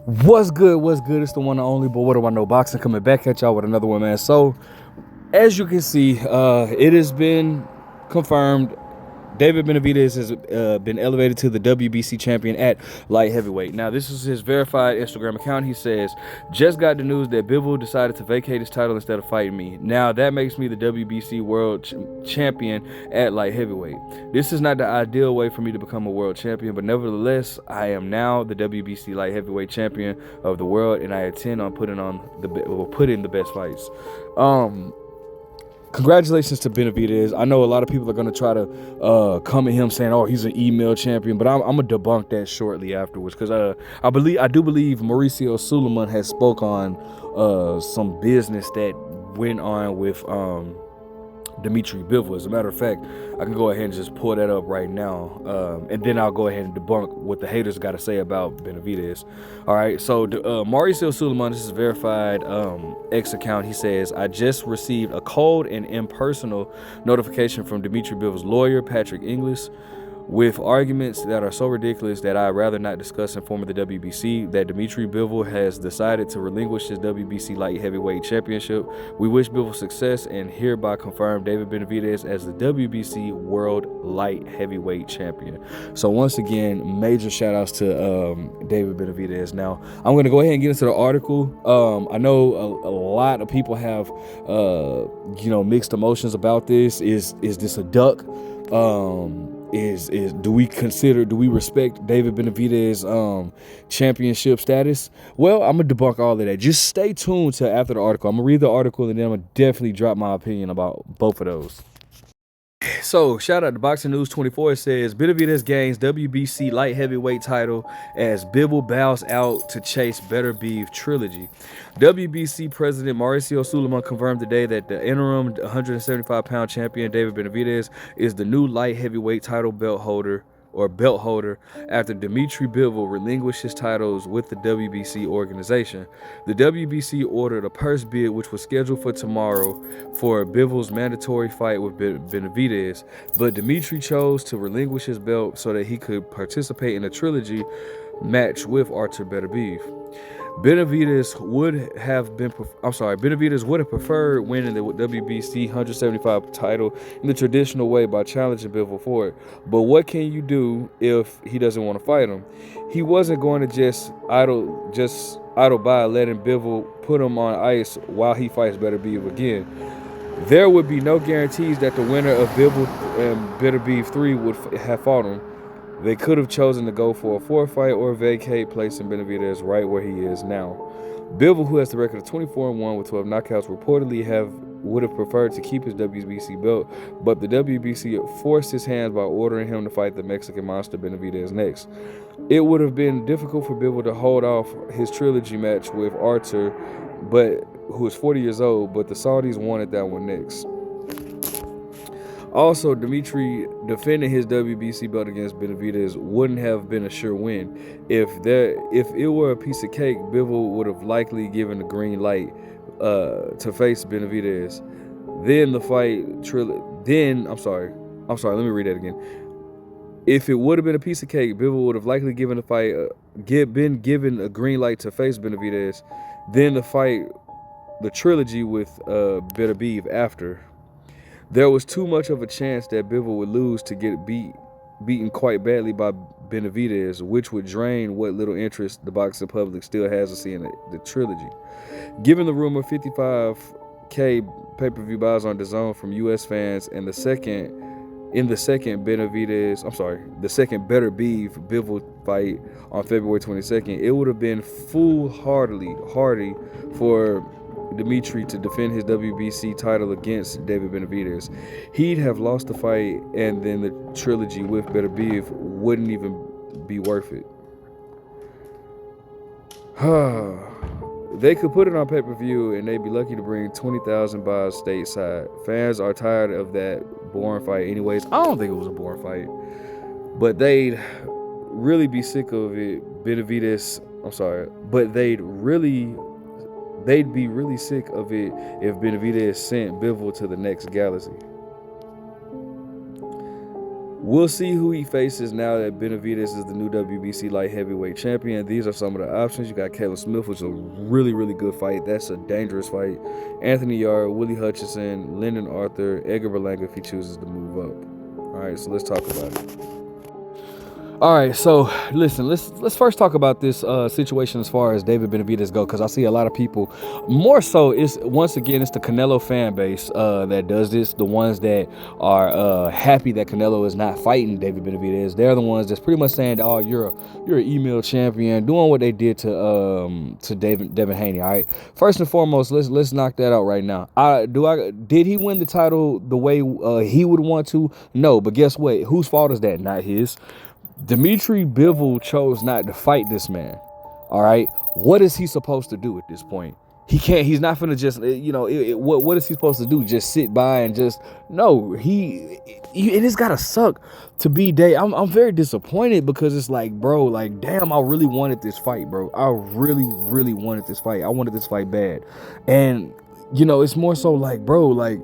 What's good? What's good? It's the one and only, but what do I know? Boxing coming back at y'all with another one, man. So, as you can see, it has been confirmed. David Benavidez has been elevated to the WBC champion at light heavyweight. Now, this is his verified Instagram account. He says, just got the news that Bivol decided to vacate his title instead of fighting me. Now, that makes me the WBC world champion at light heavyweight. This is not the ideal way for me to become a world champion, but nevertheless, I am now the WBC light heavyweight champion of the world, and I intend on putting in the best fights. Congratulations to Benavidez. I know a lot of people are going to try to come at him saying, "Oh, he's an email champion," but I'm gonna debunk that shortly afterwards because I do believe Mauricio Sulaimán has spoke on some business that went on with Dmitry Bivol. As a matter of fact, I can go ahead and just pull that up right now, and then I'll go ahead and debunk what the haters got to say about Benavidez. All right, so Mauricio Sulaimán, this is a verified X account. He says, I just received a cold and impersonal notification from Dmitry Bivol's lawyer, Patrick Inglis, with arguments that are so ridiculous that I'd rather not discuss in form of the WBC, that Dmitry Bivol has decided to relinquish his WBC light heavyweight championship. We wish Bivol success and hereby confirm David Benavidez as the WBC world light heavyweight champion. So once again, major shout outs to David Benavidez. Now, I'm going to go ahead and get into the article. I know a lot of people have, mixed emotions about this. Is this a duck? Do we respect David Benavidez championship status? Well, I'm gonna debunk all of that. Just stay tuned to after the article. I'm gonna read the article and then I'm gonna definitely drop my opinion about both of those. So, shout out to Boxing News 24. It says, Benavidez gains WBC light heavyweight title as Bivol bows out to chase Better Beef trilogy. WBC President Mauricio Sulaimán confirmed today that the interim 175-pound champion David Benavidez is the new light heavyweight title belt holder after Dmitry Bivol relinquished his titles with the WBC organization. The WBC ordered a purse bid which was scheduled for tomorrow for Bivol's mandatory fight with Benavidez, but Dmitry chose to relinquish his belt so that he could participate in a trilogy match with Artur Beterbiev. Benavidez would have preferred winning the WBC 175 title in the traditional way by challenging Bivol for it. But what can you do if he doesn't want to fight him? He wasn't going to just idle by letting Bivol put him on ice while he fights Beterbiev again. There would be no guarantees that the winner of Bivol and Beterbiev 3 would have fought him. They could have chosen to go for a forfeit or vacate, placing Benavidez right where he is now. Bivol, who has the record of 24-1 with 12 knockouts, reportedly would have preferred to keep his WBC belt, but the WBC forced his hand by ordering him to fight the Mexican monster Benavidez next. It would have been difficult for Bivol to hold off his trilogy match with Artur, who is 40 years old, but the Saudis wanted that one next. Also, Dmitry defending his WBC belt against Benavidez wouldn't have been a sure win. If it were a piece of cake, Bivol would have likely given the green light to face Benavidez. Let me read that again. If it would have been a piece of cake, Bivol would have likely given been given a green light to face Benavidez. Then the trilogy with Beterbiev after. There was too much of a chance that Bivol would lose to get beaten quite badly by Benavidez, which would drain what little interest the boxing public still has to seeing the trilogy. Given the rumor 55K pay-per-view buys on DAZN from U.S. fans and the second Beterbiev Bivol fight on February 22nd, it would have been foolhardy for Dmitry to defend his WBC title against David Benavidez. He'd have lost the fight, and then the trilogy with Beterbiev wouldn't even be worth it. They could put it on pay-per-view, and they'd be lucky to bring 20,000 buys stateside. Fans are tired of that boring fight anyways. I don't think it was a boring fight, but they'd really be sick of it. They'd be really sick of it if Benavidez sent Bivol to the next galaxy. We'll see who he faces now that Benavidez is the new WBC light heavyweight champion. These are some of the options. You got Caleb Smith, which is a really, really good fight. That's a dangerous fight. Anthony Yarde, Willie Hutchinson, Lyndon Arthur, Edgar Berlanga if he chooses to move up. All right, so let's talk about it. All right, so listen, let's first talk about this situation as far as David Benavidez go, because I see a lot of people, more so it's once again it's the Canelo fan base that does this. The ones that are happy that Canelo is not fighting David Benavidez, they're the ones that's pretty much saying, oh, you're an email champion, doing what they did to Devin Haney. All right, first and foremost, let's knock that out right now. Did he win the title the way he would want to? No, but guess what? Whose fault is that? Not his. Dmitry Bivol chose not to fight this man. All right, what is he supposed to do at this point? He can't. He's not gonna just, you know, what is he supposed to do? Just sit by and just no. It has gotta suck to be Dave. I'm very disappointed because it's like, bro, like damn, I really wanted this fight, bro. I really, really wanted this fight. I wanted this fight bad, and you know, it's more so like, bro, like.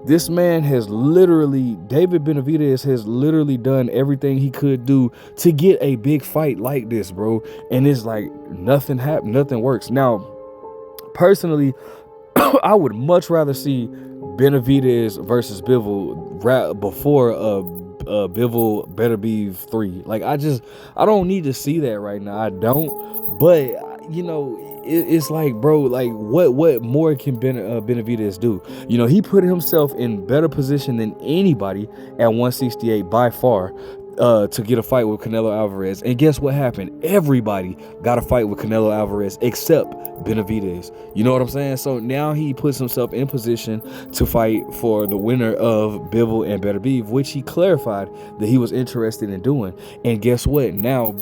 This man has literally, David Benavidez has literally done everything he could do to get a big fight like this, bro. And it's like nothing happened, nothing works. Now, personally, I would much rather see Benavidez versus Bivol before Bivol Benavidez 3. Like I don't need to see that right now. I don't, but you know, it's like, bro, like what more can Benavidez do? You know, he put himself in better position than anybody at 168 by far to get a fight with Canelo Alvarez. And guess what happened? Everybody got a fight with Canelo Alvarez except Benavidez. You know what I'm saying? So now he puts himself in position to fight for the winner of Bivol and Benavidez, which he clarified that he was interested in doing. And guess what? Now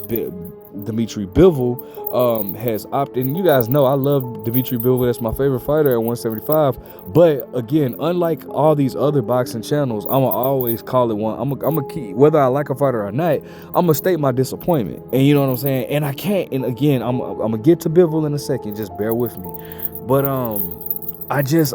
Dmitry Bivol has opted. And you guys know I love Dmitry Bivol. That's my favorite fighter at 175. But again, unlike all these other boxing channels, I'm gonna always call it one. I'm gonna keep, whether I like a fighter or not, I'm gonna state my disappointment. And you know what I'm saying? And I can't. And again, I'm gonna get to Bivol in a second. Just bear with me. But I just,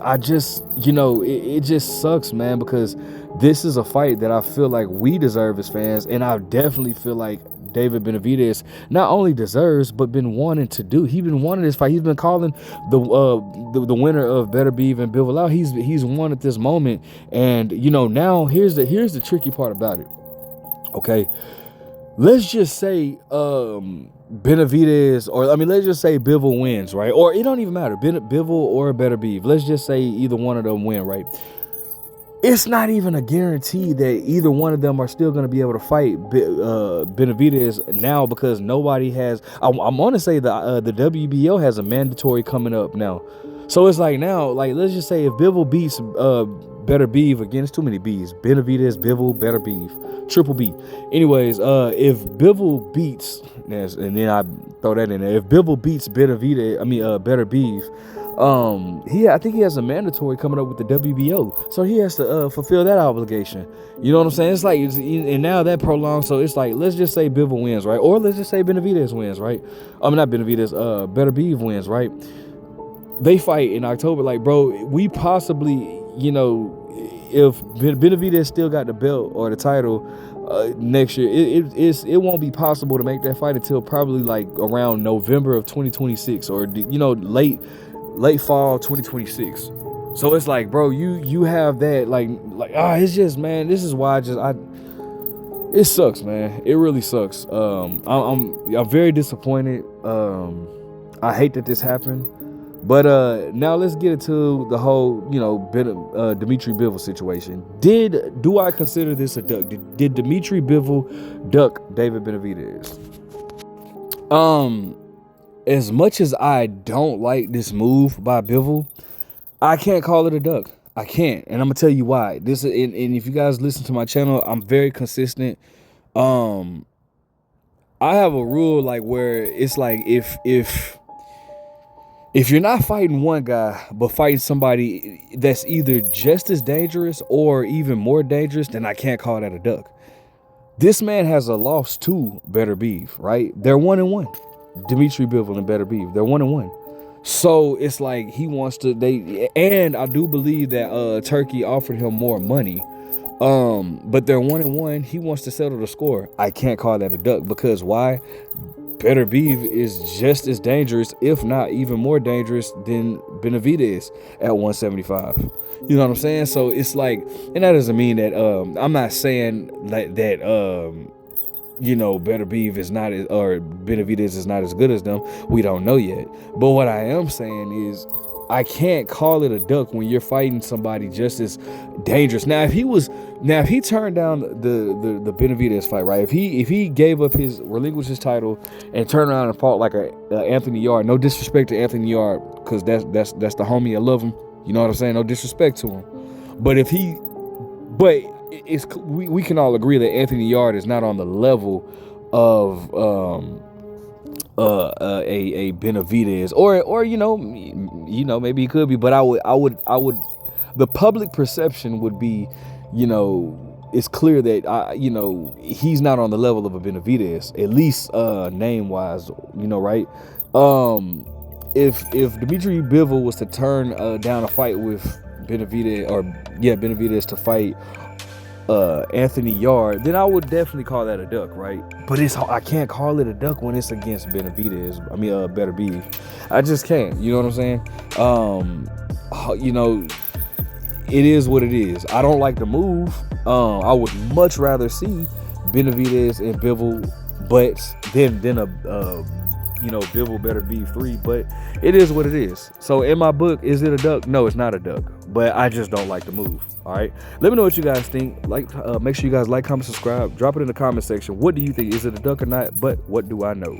you know, it just sucks, man, because this is a fight that I feel like we deserve as fans, and I definitely feel like David Benavidez not only deserves but been wanting to do. He's been wanting this fight. He's been calling the winner of Benavidez and Bivol out. He's wanted this moment, and you know, now here's the tricky part about it. Okay, let's just say Benavidez, or I mean, let's just say Bivol wins, right? Or it don't even matter, Bivol or Benavidez. Let's just say either one of them win, right? It's not even a guarantee that either one of them are still going to be able to fight Benavidez now, because nobody has. I'm going to say the WBO has a mandatory coming up now, so it's like now, like let's just say if Bivol beats Benavidez, again, it's too many B's. Benavidez, Bivol, Benavidez, triple B. Anyways, if Bivol beats, and then I throw that in there. If Bivol beats Benavidez, Benavidez. I think he has a mandatory coming up with the WBO, so he has to fulfill that obligation. You know what I'm saying? It's like, and now that prolongs, so it's like, let's just say Bivol wins, right? Or let's just say Benavidez wins, right? Not Benavidez, Benavidez wins, right? They fight in October. Like, bro, we possibly, you know, if Benavidez still got the belt or the title next year, it won't be possible to make that fight until probably like around November of 2026, or you know, late fall 2026. So it's like, bro, you have that like it's just, man, this is why it sucks, man. It really sucks. I'm very disappointed. I hate that this happened. But now let's get into the whole, you know, Dmitry Bivol situation. Do I consider this a duck? Did Dmitry Bivol duck David Benavidez? As much as I don't like this move by Bivol, I can't call it a duck. I can't, and I'm gonna tell you why. And if you guys listen to my channel, I'm very consistent. I have a rule like where it's like if you're not fighting one guy, but fighting somebody that's either just as dangerous or even more dangerous, then I can't call that a duck. This man has a loss to Benavidez, right? They're 1-1. Dmitry Bivol and Benavidez, they're 1-1. So it's like he wants to. And I do believe that Turkey offered him more money But they're 1-1. He wants to settle the score. I can't call that a duck because why? Benavidez is just as dangerous, if not even more dangerous than Benavidez at 175. You know what I'm saying? So it's like, and that doesn't mean that I'm not saying that Benavidez is not or Benavidez is not as good as them. We don't know yet. But what I am saying is, I can't call it a duck when you're fighting somebody just as dangerous. Now, if he turned down the Benavidez fight, right? If he gave up relinquished his title and turned around and fought like a Anthony Yarde, no disrespect to Anthony Yarde, because that's the homie. I love him. You know what I'm saying? No disrespect to him. But we can all agree that Anthony Yarde is not on the level of a Benavidez or maybe he could be, but I would the public perception would be, it's clear that he's not on the level of a Benavidez, at least name wise, right? If Dmitry Bivol was to turn down a fight with Benavidez to fight Anthony Yarde, then I would definitely call that a duck, right? But I can't call it a duck when it's against Benavidez. Benavidez. I just can't. You know what I'm saying? It is what it is. I don't like the move. I would much rather see Benavidez and Bivol, but then a Bivol better be 3. But it is what it is. So in my book, is it a duck? No, it's not a duck. But I just don't like the move. All right, let me know what you guys think. Make sure you guys like, comment, subscribe, drop it in the comment section. What do you think? Is it a duck or not? But what do I know?